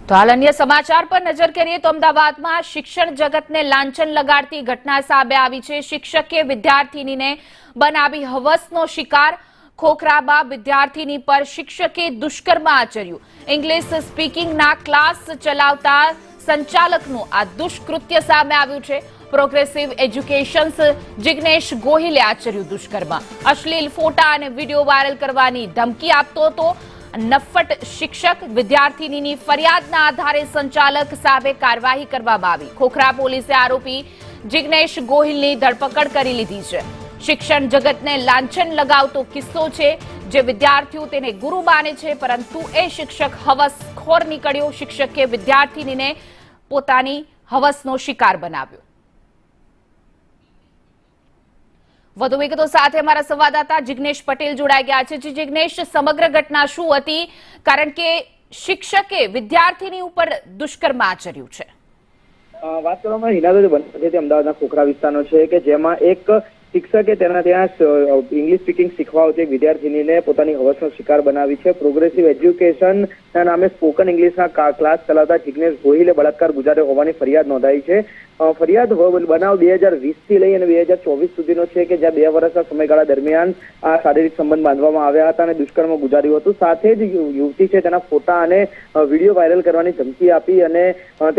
તો હાલ અન્ય સમાચાર પર નજર કરીએ તો અમદાવાદમાં શિક્ષણ જગતને લાંછન લગાડતી ઘટના સામે આવી છે। શિક્ષકે વિદ્યાર્થીનીને બનાવી હવસનો શિકાર। ખોખરામાં વિદ્યાર્થીની પર શિક્ષકે દુષ્કર્મ આચર્યું। ઇંગ્લિશ સ્પીકિંગના ક્લાસ ચલાવતા સંચાલકનું આ દુષ્કૃત્ય સામે આવ્યું છે। પ્રોગ્રેસિવ એજ્યુકેશન્સ જિગ્નેશ ગોહિલે આચર્યું દુષ્કર્મ। અશ્લીલ ફોટા અને વિડીયો વાયરલ કરવાની ધમકી આપતો હતો। નફ્ફટ શિક્ષક વિદ્યાર્થીની ફરિયાદના આધારે સંચાલક સામે કાર્યવાહી કરવામાં આવી। ખોખરા પોલીસે આરોપી જિગ્નેશ ગોહિલની ધરપકડ કરી લીધી છે। શિક્ષણ જગતને લાંછન લગાવતો કિસ્સો છે, જે વિદ્યાર્થીઓ તેને ગુરુ માને છે, પરંતુ એ શિક્ષક હવસખોર નીકળ્યો। શિક્ષકે વિદ્યાર્થીનીને પોતાની હવસનો શિકાર બનાવ્યો। વધુ વિગતો સાથે અમારા સંવાદદાતા જિગ્નેશ પટેલ જોડાઈ ગયા છે। જિગ્નેશ, સમગ્ર ઘટના શું હતી, કારણ કે શિક્ષકે વિદ્યાર્થીની ઉપર દુષ્કર્મ આચર્યું છે? વાત કરવામાં હિનાદો જે બન્યો છે તે અમદાવાદના ખોખરા વિસ્તારનો છે કે જેમાં એક શિક્ષકે તેના ત્યાં ઇંગ્લિશ સ્પીકિંગ શીખવા આવતી એક વિદ્યાર્થીનીને પોતાની હવસનો શિકાર બનાવી છે। પ્રોગ્રેસિવ એજ્યુકેશનના નામે સ્પોકન ઇંગ્લિશના ક્લાસ ચલાવતા જિગ્નેશ ગોહિલે બળાત્કાર ગુજાર્યો હોવાની ફરિયાદ નોંધાઈ છે। ફરિયાદ બનાવ 2020થી લઈ અને 2024 સુધીનો છે કે જ્યાં 2 વર્ષના સમયગાળા દરમિયાન આ શારીરિક સંબંધ બાંધવામાં આવ્યા હતા અને દુષ્કર્મ ગુજાર્યું હતું। સાથે જ યુવતી છે તેના ફોટા અને વિડીયો વાયરલ કરવાની ધમકી આપી અને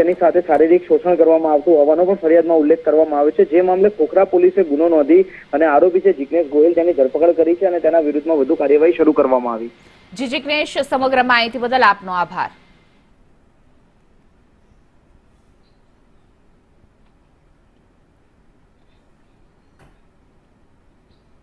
તેની સાથે શારીરિક શોષણ કરવામાં આવતું હોવાનો પણ ફરિયાદમાં ઉલ્લેખ કરવામાં આવ્યો છે। જે મામલે ખોખરા પોલીસે ગુનો નોંધી અને આરોપી છે જિગ્નેશ ગોહિલ તેની ધરપકડ કરી છે અને તેના વિરુદ્ધમાં વધુ કાર્યવાહી શરૂ કરવામાં આવી। જી જિગ્નેશ, સમગ્ર માહિતી બદલ આપનો આભાર।